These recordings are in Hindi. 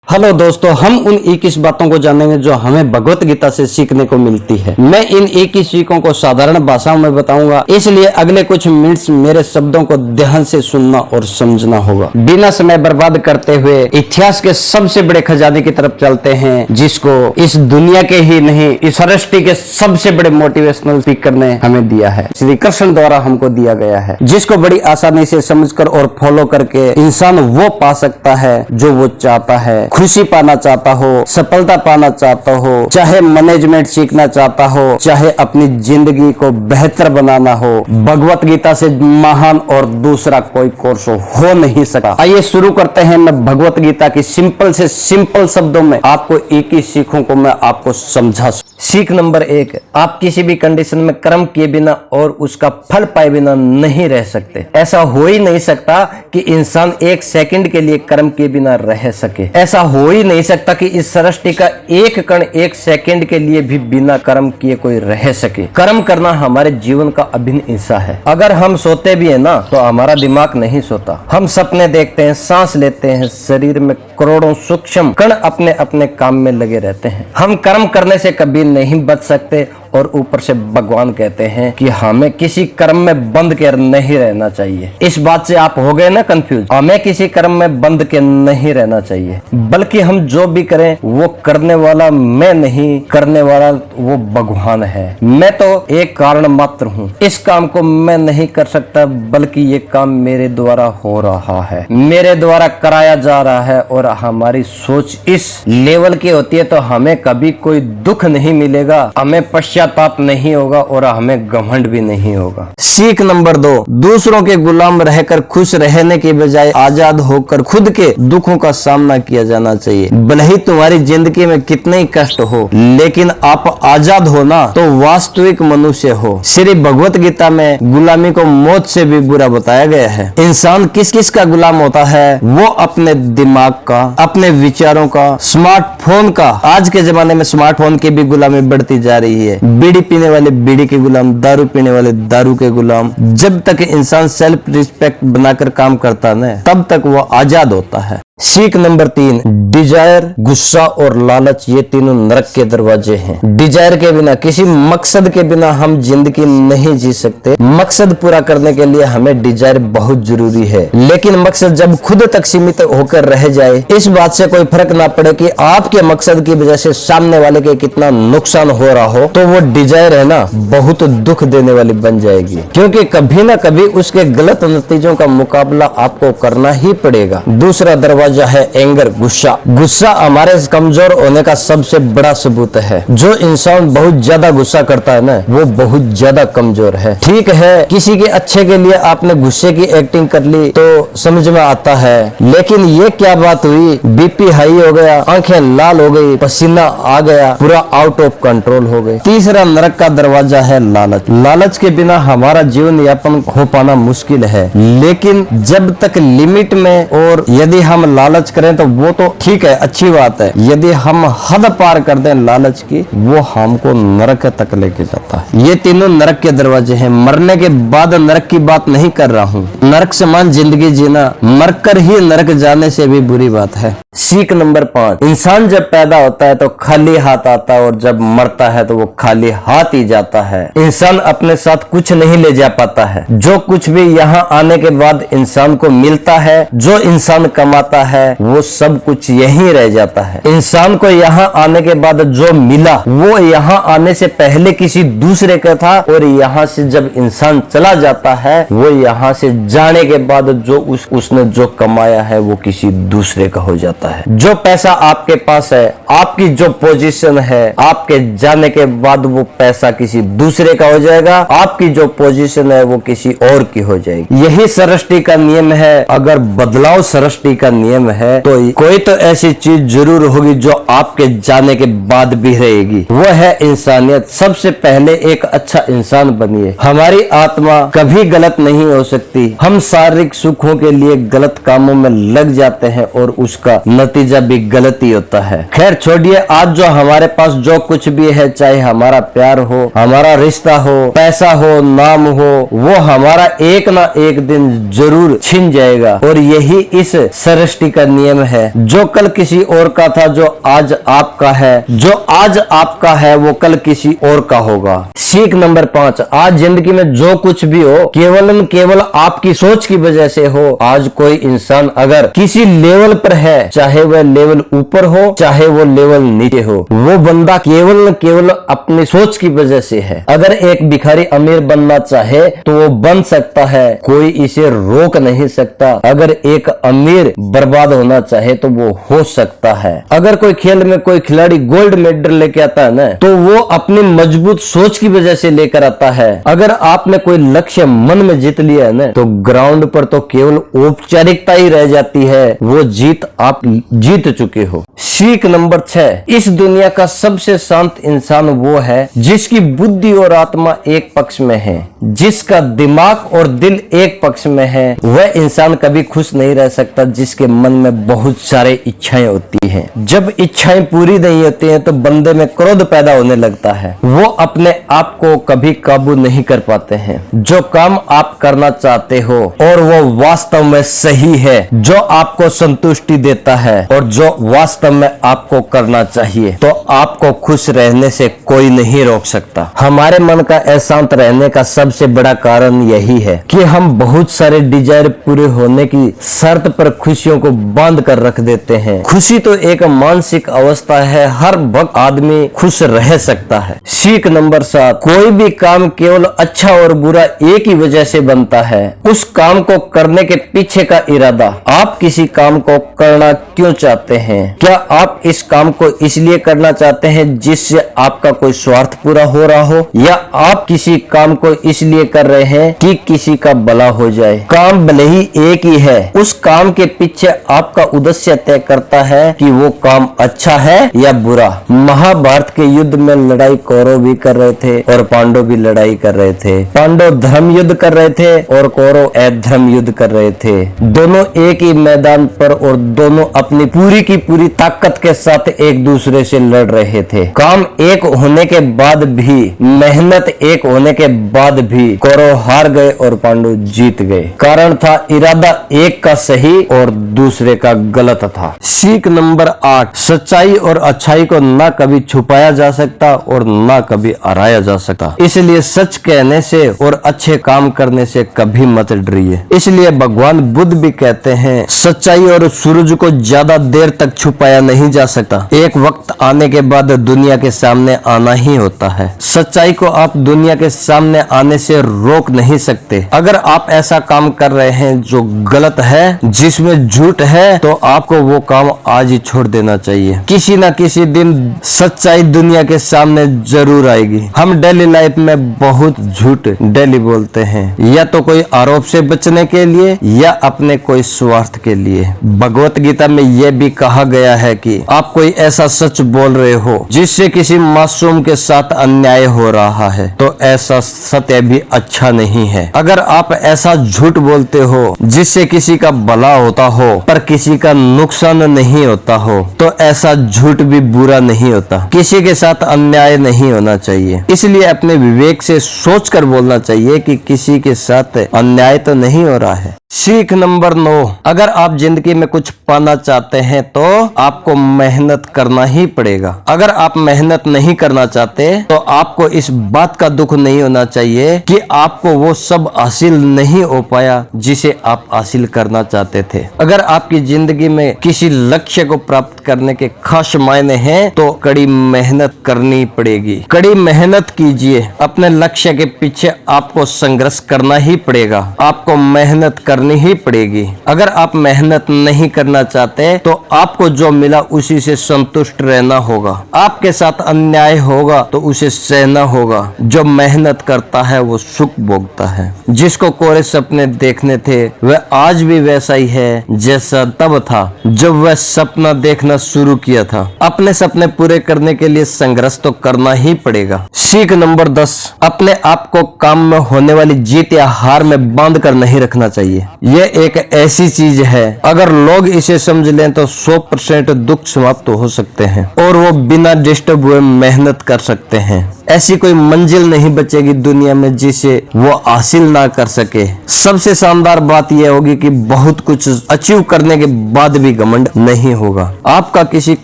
हेलो दोस्तों, हम उन 21 बातों को जानेंगे जो हमें भगवत गीता से सीखने को मिलती है। मैं इन 21 सीखों को साधारण भाषाओं में बताऊंगा, इसलिए अगले कुछ मिनट्स मेरे शब्दों को ध्यान से सुनना और समझना होगा। बिना समय बर्बाद करते हुए इतिहास के सबसे बड़े खजाने की तरफ चलते हैं, जिसको इस दुनिया के ही नहीं, इस सृष्टि के सबसे बड़े मोटिवेशनल स्पीकर ने हमें दिया है, श्री कृष्ण द्वारा हमको दिया गया है, जिसको बड़ी आसानी से समझकर और फॉलो करके इंसान वो पा सकता है जो वो चाहता है। खुशी पाना चाहता हो, सफलता पाना चाहता हो, चाहे मैनेजमेंट सीखना चाहता हो, चाहे अपनी जिंदगी को बेहतर बनाना हो, भगवत गीता से महान और दूसरा कोई कोर्स हो नहीं सका। आइए शुरू करते हैं। मैं भगवत गीता की सिंपल से सिंपल शब्दों में आपको 21 सीखों को मैं आपको समझा। सीख नंबर 1, आप किसी भी कंडीशन में कर्म किए बिना और उसका फल पाए बिना नहीं रह सकते। ऐसा हो ही नहीं सकता कि इंसान एक सेकंड के लिए कर्म किए बिना रह सके। ऐसा हो ही नहीं सकता कि इस सृष्टि का एक कण एक सेकंड के लिए भी बिना कर्म किए कोई रह सके। कर्म करना हमारे जीवन का अभिन्न हिस्सा है। अगर हम सोते भी है ना, तो हमारा दिमाग नहीं सोता। हम सपने देखते हैं, सांस लेते हैं, शरीर में करोड़ों सूक्ष्म कण अपने अपने काम में लगे रहते हैं। हम कर्म करने से कभी नहीं बच सकते और ऊपर से भगवान कहते हैं कि हमें किसी कर्म में बंद कर नहीं रहना चाहिए। इस बात से आप हो गए ना कंफ्यूज। हमें किसी कर्म में बंद के नहीं रहना चाहिए, बल्कि हम जो भी करें वो करने वाला मैं नहीं, करने वाला वो भगवान है। मैं तो एक कारण मात्र हूँ। इस काम को मैं नहीं कर सकता, बल्कि ये काम मेरे द्वारा हो रहा है, मेरे द्वारा कराया जा रहा है। और हमारी सोच इस लेवल की होती है तो हमें कभी कोई दुख नहीं मिलेगा, हमें पश्चाताप नहीं होगा और हमें घमंड भी नहीं होगा। सीख नंबर 2, दूसरों के गुलाम रहकर खुश रहने के बजाय आजाद होकर खुद के दुखों का सामना किया जाना चाहिए। भले ही तुम्हारी जिंदगी में कितने ही कष्ट हो, लेकिन आप आजाद हो ना, तो वास्तविक मनुष्य हो। श्री भगवत गीता में गुलामी को मौत से भी बुरा बताया गया है। इंसान किस किस का गुलाम होता है? वो अपने दिमाग का, अपने विचारों का, स्मार्टफोन का। आज के जमाने में स्मार्टफोन की भी गुलामी बढ़ती जा रही है। बीड़ी पीने वाले बीड़ी के गुलाम, दारू पीने वाले दारू के गुलाम। जब तक इंसान सेल्फ रिस्पेक्ट बनाकर काम करता है, तब तक वो आजाद होता है। सीख नंबर 3, डिजायर, गुस्सा और लालच, ये तीनों नरक के दरवाजे हैं। डिजायर के बिना, किसी मकसद के बिना हम जिंदगी नहीं जी सकते। मकसद पूरा करने के लिए हमें डिजायर बहुत जरूरी है, लेकिन मकसद जब खुद तक सीमित होकर रह जाए, इस बात से कोई फर्क ना पड़े कि आपके मकसद की वजह से सामने वाले के कितना नुकसान हो रहा हो, तो वो डिजायर है ना, बहुत दुख देने वाली बन जाएगी, क्योंकि कभी ना कभी उसके गलत नतीजों का मुकाबला आपको करना ही पड़ेगा। दूसरा दरवाजा है एंगर, गुस्सा। गुस्सा हमारे कमजोर होने का सबसे बड़ा सबूत है। जो इंसान बहुत ज्यादा गुस्सा करता है ना, वो बहुत ज्यादा कमजोर है। ठीक है, किसी के अच्छे के लिए आपने गुस्से की एक्टिंग कर ली तो समझ में आता है, लेकिन ये क्या बात हुई? बीपी हाई हो गया, आंखें लाल हो गई, पसीना आ गया, पूरा आउट ऑफ कंट्रोल हो गई। तीसरा नरक का दरवाजा है लालच। लालच के बिना हमारा जीवन यापन हो पाना मुश्किल है, लेकिन जब तक लिमिट में, और यदि हम लालच करें तो वो तो ठीक है, अच्छी बात है। यदि हम हद पार कर दें लालच की, वो हमको नरक तक लेके जाता है। ये तीनों नरक के दरवाजे हैं। मरने के बाद नरक की बात नहीं कर रहा हूँ। नरक समान जिंदगी जीना मरकर ही नरक जाने से भी बुरी बात है। सीख नंबर 5, इंसान जब पैदा होता है तो खाली हाथ आता है, और जब मरता है तो वो खाली हाथ ही जाता है। इंसान अपने साथ कुछ नहीं ले जा पाता है। जो कुछ भी यहाँ आने के बाद इंसान को मिलता है, जो इंसान कमाता है, वो सब कुछ यहीं रह जाता है। इंसान को यहाँ आने के बाद जो मिला, वो यहाँ आने से पहले किसी दूसरे का था, और यहाँ से जब इंसान चला जाता है, वो यहाँ से जाने के बाद जो उसने जो कमाया है, वो किसी दूसरे का हो जाता है। जो पैसा आपके पास है, आपकी जो पोजीशन है, आपके जाने के बाद वो पैसा किसी दूसरे का हो जाएगा। आपकी जो पोजीशन है वो किसी और की हो जाएगी। यही सृष्टि का नियम है। अगर बदलाव सृष्टि का नियम है, तो कोई तो ऐसी चीज जरूर होगी जो आपके जाने के बाद भी रहेगी। वो है इंसानियत। सबसे पहले एक अच्छा इंसान बनिए। हमारी आत्मा कभी गलत नहीं हो सकती। हम शारीरिक सुखों के लिए गलत कामों में लग जाते हैं और उसका नतीजा भी गलत ही होता है। खैर छोड़िए, आज जो हमारे पास जो कुछ भी है, चाहे हमारा प्यार हो, हमारा रिश्ता हो, पैसा हो, नाम हो, वो हमारा एक ना एक दिन जरूर छिन जाएगा। और यही इस सृष्टि दृष्टि का नियम है। जो कल किसी और का था, जो आज आपका है, जो आज आपका है वो कल किसी और का होगा। सीख नंबर 5, आज जिंदगी में जो कुछ भी हो केवल आपकी सोच की वजह से हो। आज कोई इंसान अगर किसी लेवल पर है, चाहे वह लेवल ऊपर हो चाहे वो लेवल नीचे हो, वो बंदा केवल अपनी सोच की वजह से है। अगर एक भिखारी अमीर बनना चाहे तो वो बन सकता है, कोई इसे रोक नहीं सकता। अगर एक अमीर बर्बाद होना चाहे तो वो हो सकता है। अगर कोई खेल में कोई खिलाड़ी गोल्ड मेडल लेके आता है ना, तो वो अपनी मजबूत सोच की वजह से लेकर आता है। अगर आपने कोई लक्ष्य मन में जीत लिया है ना, तो ग्राउंड पर तो केवल औपचारिकता ही रह जाती है, वो जीत आप जीत चुके हो। सीख नंबर 6, इस दुनिया का सबसे शांत इंसान वो है जिसकी बुद्धि और आत्मा एक पक्ष में है, जिसका दिमाग और दिल एक पक्ष में है। वह इंसान कभी खुश नहीं रह सकता जिसके मन में बहुत सारे इच्छाएं होती हैं। जब इच्छाएं पूरी नहीं होती हैं तो बंदे में क्रोध पैदा होने लगता है। वो अपने आप को कभी काबू नहीं कर पाते हैं। जो काम आप करना चाहते हो और वो वास्तव में सही है, जो आपको संतुष्टि देता है और जो वास्तव में आपको करना चाहिए, तो आपको खुश रहने से कोई नहीं रोक सकता। हमारे मन का अशांत रहने का सबसे बड़ा कारण यही है कि हम बहुत सारे डिजायर पूरे होने की शर्त पर खुशियों को बांध कर रख देते हैं। खुशी तो एक मानसिक अवस्था है, हर वक्त आदमी खुश रह सकता है। सीख नंबर 7, कोई भी काम केवल अच्छा और बुरा एक ही वजह से बनता है, उस काम को करने के पीछे का इरादा। आप किसी काम को करना क्यों चाहते हैं? क्या आप इस काम को इसलिए करना चाहते हैं जिससे आपका कोई स्वार्थ पूरा हो रहा हो, या आप किसी काम को इसलिए कर रहे हैं कि किसी का भला हो जाए? काम भले ही एक ही है, उस काम के पीछे आपका उद्देश्य तय करता है कि वो काम अच्छा है या बुरा। महाभारत के युद्ध में लड़ाई कौरव भी कर रहे थे और पांडव भी लड़ाई कर रहे थे। पांडव धर्म युद्ध कर रहे थे और कौरव अधर्म युद्ध कर रहे थे। दोनों एक ही मैदान पर और दोनों अपनी पूरी की पूरी ताकत के साथ एक दूसरे से लड़ रहे थे। काम एक होने के बाद भी, मेहनत एक होने के बाद भी कौरव हार गए और पांडव जीत गए। कारण था इरादा एक का सही और दूसरे का गलत था। सीख नंबर 8, सच्चाई और अच्छाई को ना कभी छुपाया जा सकता और ना कभी हराया जा सकता। इसलिए सच कहने से और अच्छे काम करने से कभी मत डरिए। इसलिए भगवान बुद्ध भी कहते हैं, सच्चाई और सूरज को ज्यादा देर तक छुपाया नहीं जा सकता। एक वक्त आने के बाद दुनिया के सामने आना ही होता है। सच्चाई को आप दुनिया के सामने आने से रोक नहीं सकते। अगर आप ऐसा काम कर रहे हैं जो गलत है, जिसमें झूठ है, तो आपको वो काम आज ही छोड़ देना चाहिए। किसी न किसी दिन सच्चाई दुनिया के सामने जरूर आएगी। हम डेली लाइफ में बहुत झूठ डेली बोलते हैं, या तो कोई आरोप से बचने के लिए या अपने कोई स्वार्थ के लिए। भगवत गीता में यह भी कहा गया है कि आप कोई ऐसा सच बोल रहे हो जिससे किसी मासूम के साथ अन्याय हो रहा है, तो ऐसा सत्य भी अच्छा नहीं है। अगर आप ऐसा झूठ बोलते हो जिससे किसी का भला होता हो पर किसी का नुकसान नहीं होता हो, तो ऐसा झूठ भी बुरा नहीं होता। किसी के साथ अन्याय नहीं होना चाहिए। इसलिए अपने विवेक से सोचकर बोलना चाहिए कि किसी के साथ अन्याय तो नहीं हो रहा है। सीख नंबर 9, अगर आप जिंदगी में कुछ पाना चाहते हैं तो आपको मेहनत करना ही पड़ेगा। अगर आप मेहनत नहीं करना चाहते तो आपको इस बात का दुख नहीं होना चाहिए कि आपको वो सब हासिल नहीं हो पाया जिसे आप हासिल करना चाहते थे। अगर आपकी जिंदगी में किसी लक्ष्य को प्राप्त करने के खास मायने हैं तो कड़ी मेहनत करनी पड़ेगी। कड़ी मेहनत कीजिए। अपने लक्ष्य के पीछे आपको संघर्ष करना ही पड़ेगा। आपको मेहनत करनी ही पड़ेगी। अगर आप मेहनत नहीं करना चाहते तो आपको जो मिला उसी से संतुष्ट रहना होगा। आपके साथ अन्याय होगा तो उसे सहना होगा। जो मेहनत करता है वो सुख भोगता है। जिसको कोरे सपने देखने थे वह आज भी वैसा ही है जैसा तब था जब वह सपना देखना शुरू किया था। अपने सपने पूरे करने के लिए संघर्ष तो करना ही पड़ेगा। सीख नंबर 10, अपने आप को काम में होने वाली जीत या हार में बांध कर नहीं रखना चाहिए। यह एक ऐसी चीज है, अगर लोग इसे समझ लें तो 100% दुख समाप्त हो सकते हैं और वो बिना डिस्टर्ब हुए मेहनत कर सकते हैं। ऐसी कोई मंजिल नहीं बचेगी दुनिया में जिसे वो हासिल ना कर सके। सबसे शानदार बात यह होगी कि बहुत कुछ अचीव करने के बाद भी घमंड नहीं होगा। आपका किसी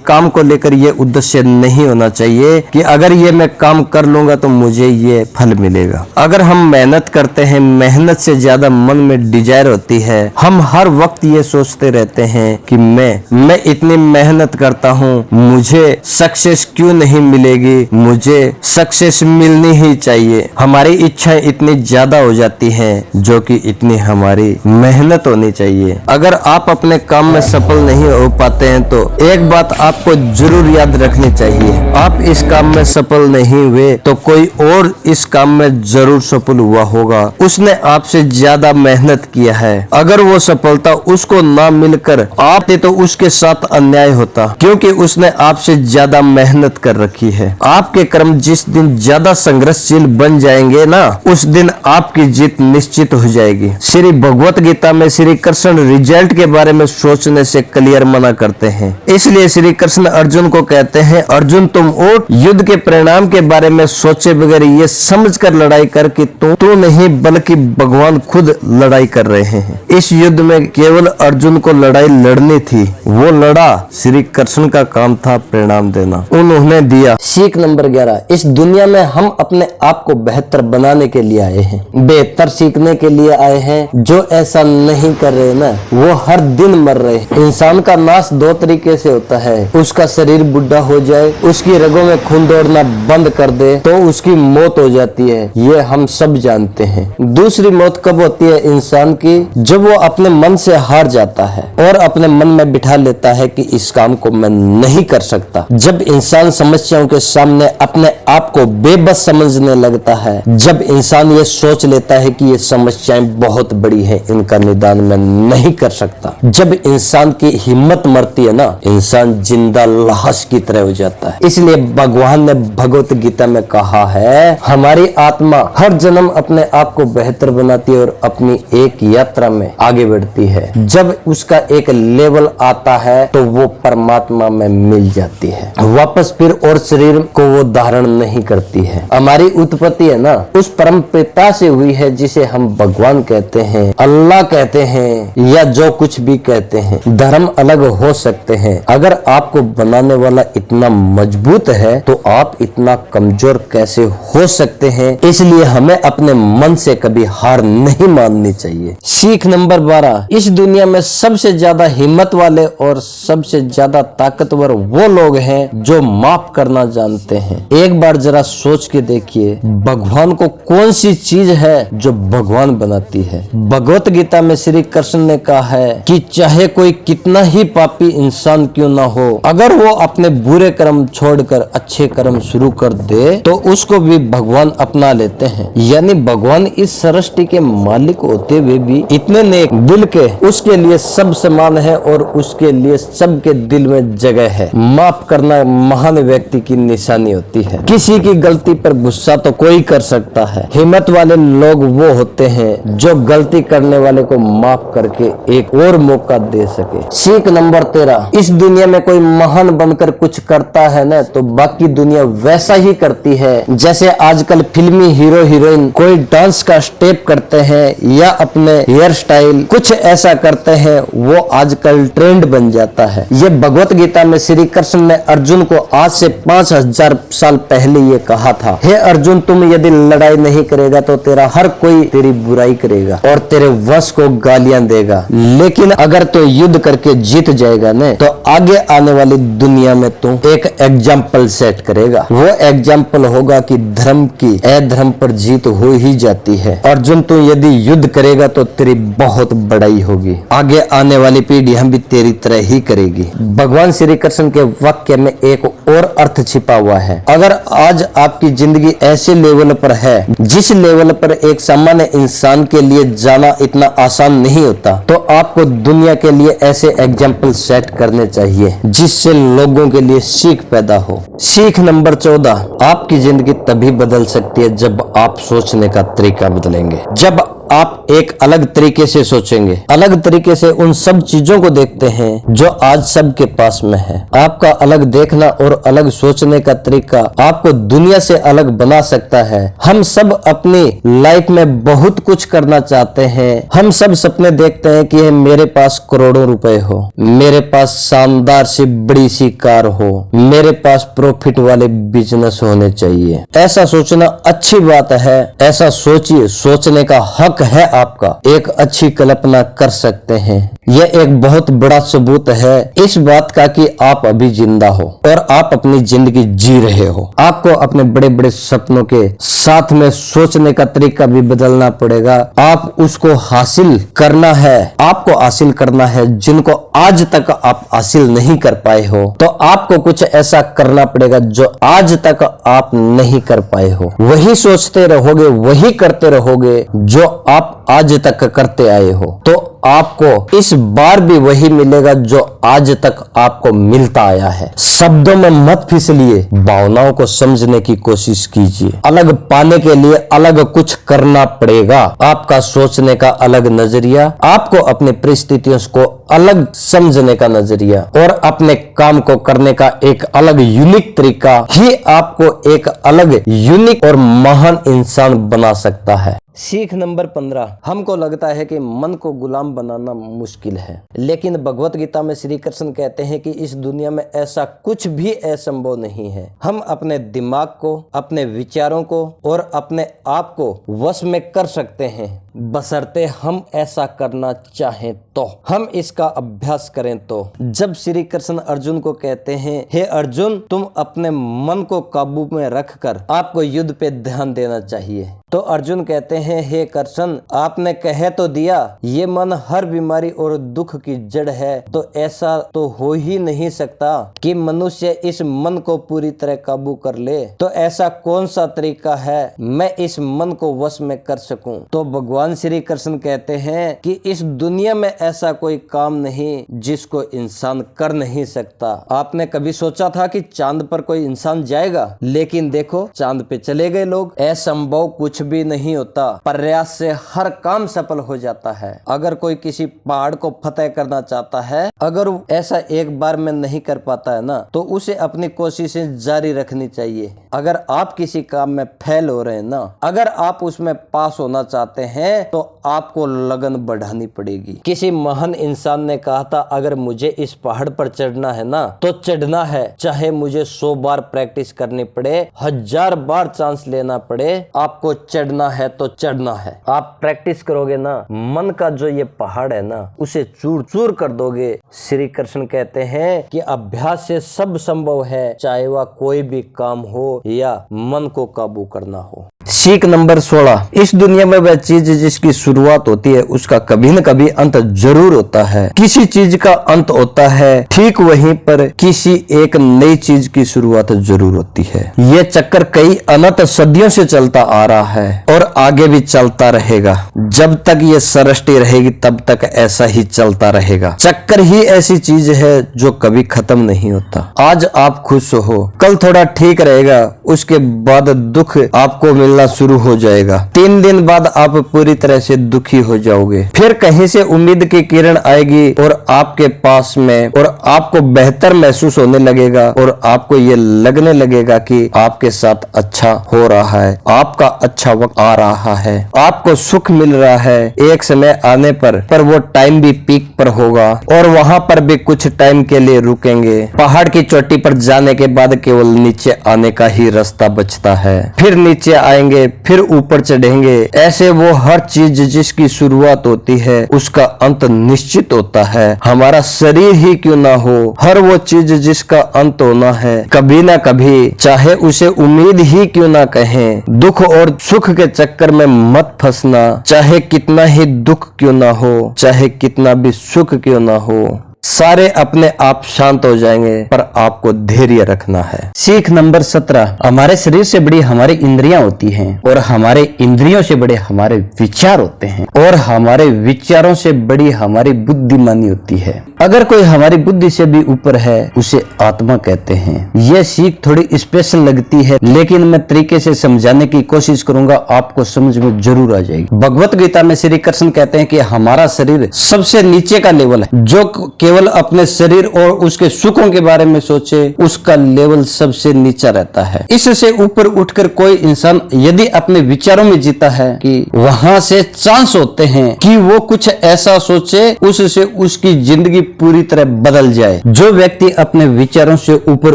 काम को लेकर ये उद्देश्य नहीं होना चाहिए कि अगर ये मैं काम कर लूंगा तो मुझे ये फल मिलेगा। अगर हम मेहनत करते हैं, मेहनत से ज्यादा मन में डिजायर होती है। हम हर वक्त ये सोचते रहते हैं कि मैं इतनी मेहनत करता हूँ, मुझे सक्सेस क्यों नहीं मिलेगी, मुझे सक्सेस मिलनी ही चाहिए। हमारी इच्छाएं इतनी ज्यादा हो जाती हैं जो कि इतनी हमारी मेहनत होनी चाहिए। अगर आप अपने काम में सफल नहीं हो पाते हैं तो एक बात आपको जरूर याद रखनी चाहिए, आप इस काम में सफल नहीं हुए तो कोई और इस काम में जरूर सफल हुआ होगा। उसने आपसे ज्यादा मेहनत किया है। अगर वो सफलता उसको ना मिलकर आते तो उसके साथ अन्याय होता, क्योंकि उसने आपसे ज्यादा मेहनत कर रखी है। आपके कर्म जिस दिन ज्यादा संघर्षशील बन जाएंगे ना, उस दिन आपकी जीत निश्चित हो जाएगी। श्री भगवत गीता में श्री कृष्ण रिजल्ट के बारे में सोचने से क्लियर मना करते हैं। इसलिए श्री कृष्ण अर्जुन को कहते हैं, अर्जुन तुम उठ, युद्ध के परिणाम के बारे में सोचे बगैर ये समझकर लड़ाई कर कि तू नहीं बल्कि भगवान खुद लड़ाई कर रहे हैं। इस युद्ध में केवल अर्जुन को लड़ाई लड़नी थी, वो लड़ा, श्री कृष्ण का काम था परिणाम देना, उन्होंने दिया। सीख नंबर 11, इस दुनिया में हम अपने आप को बेहतर बनाने के लिए आए हैं, बेहतर सीखने के लिए आए हैं। जो ऐसा नहीं कर रहे ना, वो हर दिन मर रहे। इंसान का नाश दो तरीके से होता है, उसका शरीर बुढ़ा हो जाए, उसकी रगों में खून दौड़ना बंद कर दे तो उसकी मौत हो जाती है, ये हम सब जानते हैं। दूसरी मौत कब होती है इंसान की, जब वो अपने मन से हार जाता है और अपने मन में बिठा लेता है कि इस काम को मैं नहीं कर सकता। जब इंसान समस्याओं के सामने अपने आप को बेबस समझने लगता है, जब इंसान ये सोच लेता है कि ये समस्याएं बहुत बड़ी हैं, इनका निदान मैं नहीं कर सकता, जब इंसान की हिम्मत मरती है ना, इंसान जिंदा लाश की तरह हो जाता है। इसलिए भगवान ने भगवत गीता में कहा है, हमारी आत्मा हर जन्म अपने आप को बेहतर बनाती है और अपनी एक यात्रा में आगे बढ़ती है। जब उसका एक लेवल आता है तो वो परमात्मा में मिल जाती है, वापस फिर और शरीर को वो धारण नहीं करती है। हमारी उत्पत्ति है ना, उस परम पिता से हुई है जिसे हम भगवान कहते हैं, अल्लाह कहते हैं, या जो कुछ भी कहते हैं। धर्म अलग हो सकते हैं, अगर आपको बनाने वाला इतना मजबूत है तो आप इतना कमजोर कैसे हो सकते हैं। इसलिए हमें अपने मन से कभी हार नहीं माननी चाहिए। सीख नंबर 12, इस दुनिया में सबसे ज्यादा हिम्मत वाले और सबसे ज्यादा ताकतवर वो लोग हैं जो माफ करना जानते हैं। एक बार जरा सोच के देखिए, भगवान को कौन सी चीज है जो भगवान बनाती है। भगवत गीता में श्री कृष्ण ने कहा है कि चाहे कोई कितना ही पापी इंसान क्यों ना हो, अगर वो अपने बुरे कर्म छोड़कर अच्छे कर्म शुरू कर दे तो उसको भी भगवान अपना लेते हैं। यानी भगवान इस सृष्टि के मालिक होते हुए भी इतने नेक दिल के उसके लिए सब समान है और उसके लिए सबके दिल में जगह है। माफ करना महान व्यक्ति की निशानी होती है। किसी की गलती पर गुस्सा तो कोई कर सकता है, हिम्मत वाले लोग वो होते हैं जो गलती करने वाले को माफ करके एक और मौका दे सके। सीख नंबर 13, इस दुनिया में कोई महान बनकर कुछ करता है ना तो बाकी दुनिया वैसा ही करती है। जैसे आजकल फिल्मी हीरो हीरोइन कोई डांस का स्टेप करते हैं या अपने हेयर स्टाइल कुछ ऐसा करते हैं, वो आजकल ट्रेंड बन जाता है। ये भगवत गीता में श्री कृष्ण ने अर्जुन को आज से 5000 साल पहले ये कहा था, हे अर्जुन तुम यदि लड़ाई नहीं करेगा तो तेरा हर कोई तेरी बुराई करेगा और तेरे वश को गालियां देगा, लेकिन अगर तू युद्ध करके जीत जाएगा न तो आगे आने वाली दुनिया में तू एक एग्जाम्पल सेट करेगा। वो एग्जाम्पल होगा कि धर्म की अधर्म पर जीत हो ही जाती है। अर्जुन तू यदि युद्ध करेगा तो तेरी बहुत बड़ाई होगी, आगे आने वाली पीढ़ियां भी तेरी तरह ही करेगी। भगवान श्री कृष्ण के वाक्य में एक और अर्थ छिपा हुआ है। अगर आज आपकी जिंदगी ऐसे लेवल पर है जिस लेवल पर एक सामान्य इंसान के लिए जाना इतना आसान नहीं होता, तो आपको दुनिया के लिए ऐसे एग्जाम्पल सेट करने चाहिए जिससे लोगों के लिए सीख पैदा हो। सीख नंबर 14, आपकी जिंदगी तभी बदल सकती है जब आप सोचने का तरीका बदलेंगे। जब आप एक अलग तरीके से सोचेंगे, अलग तरीके से उन सब चीजों को देखते हैं जो आज सबके पास में है। आपका अलग देखना और अलग सोचने का तरीका आपको दुनिया से अलग बना सकता है। हम सब अपनी लाइफ में बहुत कुछ करना चाहते हैं। हम सब सपने देखते हैं कि मेरे पास करोड़ों रुपए हो, मेरे पास शानदार सी बड़ी सी कार हो, मेरे पास प्रॉफिट वाले बिजनेस होने चाहिए। ऐसा सोचना अच्छी बात है, ऐसा सोचिए, सोचने का हक है आपका। एक अच्छी कल्पना कर सकते हैं। यह एक बहुत बड़ा सबूत है इस बात का कि आप अभी जिंदा हो और आप अपनी जिंदगी जी रहे हो। आपको अपने बड़े बड़े सपनों के साथ में सोचने का तरीका भी बदलना पड़ेगा। आप उसको हासिल करना है, आपको हासिल करना है जिनको आज तक आप हासिल नहीं कर पाए हो। तो आपको कुछ ऐसा करना पड़ेगा जो आज तक आप नहीं कर पाए हो। वही सोचते रहोगे, वही करते रहोगे जो आप आज तक करते आए हो, तो आपको इस बार भी वही मिलेगा जो आज तक आपको मिलता आया है। शब्दों में मत फिसलिए, भावनाओं को समझने की कोशिश कीजिए। अलग पाने के लिए अलग कुछ करना पड़ेगा। आपका सोचने का अलग नजरिया, आपको अपनी परिस्थितियों को अलग समझने का नजरिया और अपने काम को करने का एक अलग यूनिक तरीका ही आपको एक अलग यूनिक और महान इंसान बना सकता है। सीख नंबर 15, हमको लगता है कि मन को गुलाम बनाना मुश्किल है, लेकिन भगवत गीता में श्री कृष्ण कहते हैं कि इस दुनिया में ऐसा कुछ भी असंभव नहीं है। हम अपने दिमाग को, अपने विचारों को और अपने आप को वश में कर सकते हैं, बशर्ते हम ऐसा करना चाहें तो, हम इसका अभ्यास करें तो। जब श्री कृष्ण अर्जुन को कहते हैं, हे अर्जुन, तुम अपने मन को काबू में रखकर आपको युद्ध पे ध्यान देना चाहिए, तो अर्जुन कहते हैं, हे कृष्ण, आपने कह तो दिया ये मन हर बीमारी और दुख की जड़ है, तो ऐसा तो हो ही नहीं सकता कि मनुष्य इस मन को पूरी तरह काबू कर ले। तो ऐसा कौन सा तरीका है मैं इस मन को वश में कर सकूं? तो भगवान श्री कृष्ण कहते हैं कि इस दुनिया में ऐसा कोई काम नहीं जिसको इंसान कर नहीं सकता। आपने कभी सोचा था कि चांद पर कोई इंसान जाएगा? लेकिन देखो, चांद पे चले गए लोग। असंभव कुछ भी नहीं होता, प्रयास से हर काम सफल हो जाता है। अगर कोई किसी पहाड़ को फतेह करना चाहता है, अगर ऐसा एक बार में नहीं कर पाता है ना, तो उसे अपनी कोशिशें जारी रखनी चाहिए। अगर आप किसी काम में फेल हो रहे हैं ना, अगर आप उसमें पास होना चाहते हैं, तो आपको लगन बढ़ानी पड़ेगी। किसी महान इंसान ने कहा था, अगर मुझे इस पहाड़ पर चढ़ना है ना, तो चढ़ना है, चाहे मुझे 100 बार प्रैक्टिस करनी पड़े, 1000 बार चांस लेना पड़े, आपको चढ़ना है तो चढ़ना है। आप प्रैक्टिस करोगे ना, मन का जो ये पहाड़ है ना, उसे चूर चूर कर दोगे। श्री कृष्ण कहते हैं कि अभ्यास से सब संभव है, चाहे वह कोई भी काम हो या मन को काबू करना हो। सीख नंबर 16, इस दुनिया में वह चीज जिसकी शुरुआत होती है उसका कभी न कभी अंत जरूर होता है। किसी चीज का अंत होता है, ठीक वहीं पर किसी एक नई चीज की शुरुआत जरूर होती है। ये चक्कर कई अनंत सदियों से चलता आ रहा है और आगे भी चलता रहेगा। जब तक ये सृष्टि रहेगी तब तक ऐसा ही चलता रहेगा। चक्कर ही ऐसी चीज है जो कभी खत्म नहीं होता। आज आप खुश हो, कल थोड़ा ठीक रहेगा, उसके बाद दुख आपको मिलना शुरू हो जाएगा। 3 दिन बाद आप पूरी तरह से दुखी हो जाओगे। फिर कहीं से उम्मीद की किरण आएगी और आपके पास में, और आपको बेहतर महसूस होने लगेगा और आपको ये लगने लगेगा कि आपके साथ अच्छा हो रहा है, आपका अच्छा वक्त आ रहा है, आपको सुख मिल रहा है। एक समय आने पर वो टाइम भी पीक पर होगा और वहां पर भी कुछ टाइम के लिए रुकेंगे। पहाड़ की चोटी पर जाने के बाद केवल नीचे आने का ही रास्ता बचता है। फिर नीचे आएंगे, फिर ऊपर चढ़ेंगे। ऐसे वो हर चीज जिसकी शुरुआत होती है उसका अंत निश्चित होता है। हमारा शरीर ही क्यों ना हो, हर वो चीज जिसका अंत होना है कभी ना कभी, चाहे उसे उम्मीद ही क्यों ना कहें। दुख और सुख के चक्कर में मत फंसना, चाहे कितना ही दुख क्यों ना हो, चाहे कितना भी सुख क्यों ना हो। सारे अपने आप शांत हो जाएंगे, पर आपको धैर्य रखना है। सीख नंबर 17, हमारे शरीर से बड़ी हमारी इंद्रियां होती हैं और हमारे इंद्रियों से बड़े हमारे विचार होते हैं और हमारे विचारों से बड़ी हमारी बुद्धिमानी होती है। अगर कोई हमारी बुद्धि से भी ऊपर है उसे आत्मा कहते हैं। यह सीख थोड़ी स्पेशल लगती है, लेकिन मैं तरीके से समझाने की कोशिश करूंगा, आपको समझ में जरूर आ जाएगी। भगवत गीता में श्री कृष्ण कहते हैं कि हमारा शरीर सबसे नीचे का लेवल है। जो केवल अपने शरीर और उसके सुखों के बारे में सोचे उसका लेवल सबसे नीचा रहता है। इससे ऊपर उठकर कोई इंसान यदि अपने विचारों में जीता है कि वहां से चांस होते हैं कि वो कुछ ऐसा सोचे उससे उसकी जिंदगी पूरी तरह बदल जाए। जो व्यक्ति अपने विचारों से ऊपर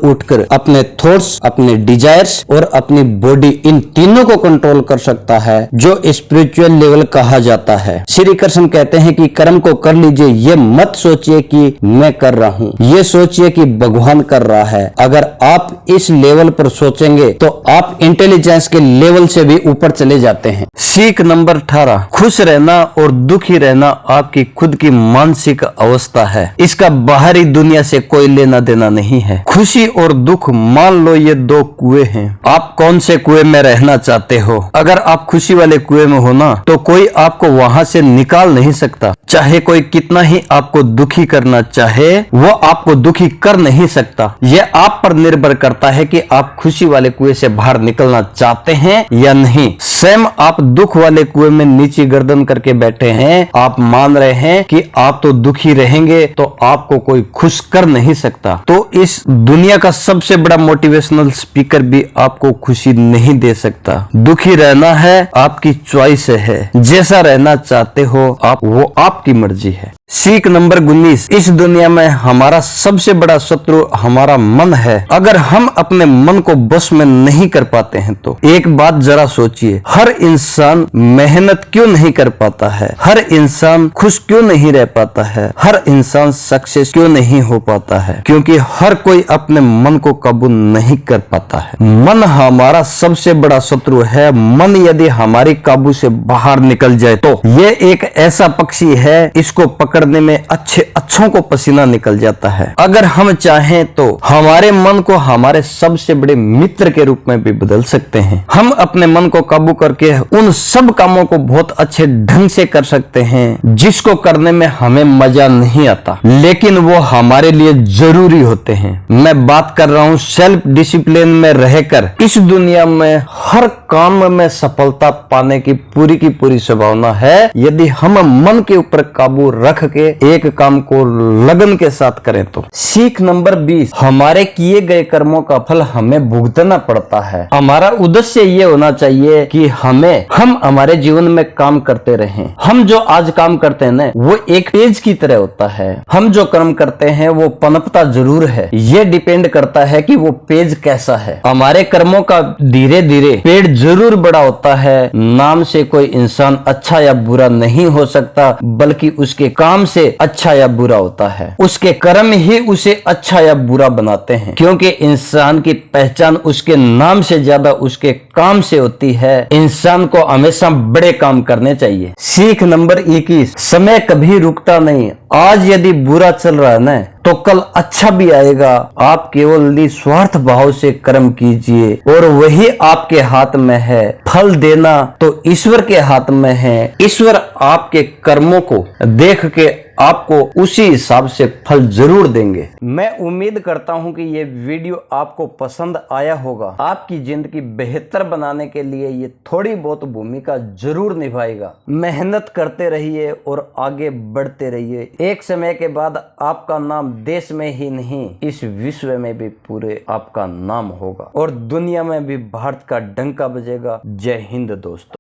उठकर अपने थॉट्स, अपने डिजायर्स और अपनी बॉडी, इन तीनों को कंट्रोल कर सकता है, जो स्पिरिचुअल लेवल कहा जाता है। श्री कृष्ण कहते हैं कि कर्म को कर लीजिए, ये मत सोचिए कि मैं कर रहा हूँ, ये सोचिए कि भगवान कर रहा है। अगर आप इस लेवल पर सोचेंगे तो आप इंटेलिजेंस के लेवल से भी ऊपर चले जाते हैं। सीख नंबर 18, खुश रहना और दुखी रहना आपकी खुद की मानसिक अवस्था है। इसका बाहरी दुनिया से कोई लेना देना नहीं है। खुशी और दुख, मान लो ये दो कुएं हैं, आप कौन से कुएं में रहना चाहते हो? अगर आप खुशी वाले कुएं में हो ना, तो कोई आपको वहां से निकाल नहीं सकता। चाहे कोई कितना ही आपको दुखी करना चाहे, वो आपको दुखी कर नहीं सकता। यह आप पर निर्भर करता है कि आप खुशी वाले कुएं से बाहर निकलना चाहते हैं या नहीं। सेम आप दुख वाले कुएं में नीची गर्दन करके बैठे हैं, आप मान रहे हैं कि आप तो दुखी रहेंगे, तो आपको कोई खुश कर नहीं सकता। तो इस दुनिया का सबसे बड़ा मोटिवेशनल स्पीकर भी आपको खुशी नहीं दे सकता। दुखी रहना है आपकी चॉइस है, जैसा रहना चाहते हो आप, वो आपकी मर्जी है। सीख नंबर 19, इस दुनिया में हमारा सबसे बड़ा शत्रु हमारा मन है। अगर हम अपने मन को बस में नहीं कर पाते हैं तो एक बात जरा सोचिए, हर इंसान मेहनत क्यों नहीं कर पाता है? हर इंसान खुश क्यों नहीं रह पाता है? हर इंसान सक्सेस क्यों नहीं हो पाता है? क्योंकि हर कोई अपने मन को काबू नहीं कर पाता है। मन हमारा सबसे बड़ा शत्रु है। मन यदि हमारी काबू से बाहर निकल जाए तो ये एक ऐसा पक्षी है, इसको पकड़ने में अच्छों को पसीना निकल जाता है। अगर हम चाहें तो हमारे मन को हमारे सबसे बड़े मित्र के रूप में भी बदल सकते हैं। हम अपने मन को काबू करके उन सब कामों को बहुत अच्छे ढंग से कर सकते हैं जिसको करने में हमें मजा नहीं आता, लेकिन वो हमारे लिए जरूरी होते हैं। मैं बात कर रहा हूँ सेल्फ डिसिप्लिन में रहकर इस दुनिया में हर काम में सफलता पाने की पूरी संभावना है, यदि हम मन के ऊपर काबू रख के एक काम को लगन के साथ करें तो। सीख नंबर 20, हमारे किए गए कर्मों का फल हमें भुगतना पड़ता है। हमारा उद्देश्य ये होना चाहिए कि हम हमारे जीवन में काम करते रहें। हम जो आज काम करते हैं ना, वो एक पेज की तरह होता है। हम जो कर्म करते हैं वो पनपता जरूर है, ये डिपेंड करता है कि वो पेज कैसा है। हमारे कर्मों का धीरे धीरे पेड़ जरूर बड़ा होता है। नाम से कोई इंसान अच्छा या बुरा नहीं हो सकता, बल्कि उसके काम से अच्छा या बुरा होता है। उसके कर्म ही उसे अच्छा या बुरा बनाते हैं, क्योंकि इंसान की पहचान उसके नाम से ज्यादा उसके काम से होती है। इंसान को हमेशा बड़े काम करने चाहिए। सीख नंबर 21, समय कभी रुकता नहीं। आज यदि बुरा चल रहा है ना, तो कल अच्छा भी आएगा। आप केवल निस्वार्थ भाव से कर्म कीजिए और वही आपके हाथ में है। फल देना तो ईश्वर के हाथ में है। ईश्वर आपके कर्मों को देख के आपको उसी हिसाब से फल जरूर देंगे। मैं उम्मीद करता हूं कि ये वीडियो आपको पसंद आया होगा। आपकी जिंदगी बेहतर बनाने के लिए ये थोड़ी बहुत भूमिका जरूर निभाएगा। मेहनत करते रहिए और आगे बढ़ते रहिए। एक समय के बाद आपका नाम देश में ही नहीं, इस विश्व में भी पूरे आपका नाम होगा और दुनिया में भी भारत का डंका बजेगा। जय हिंद दोस्तों।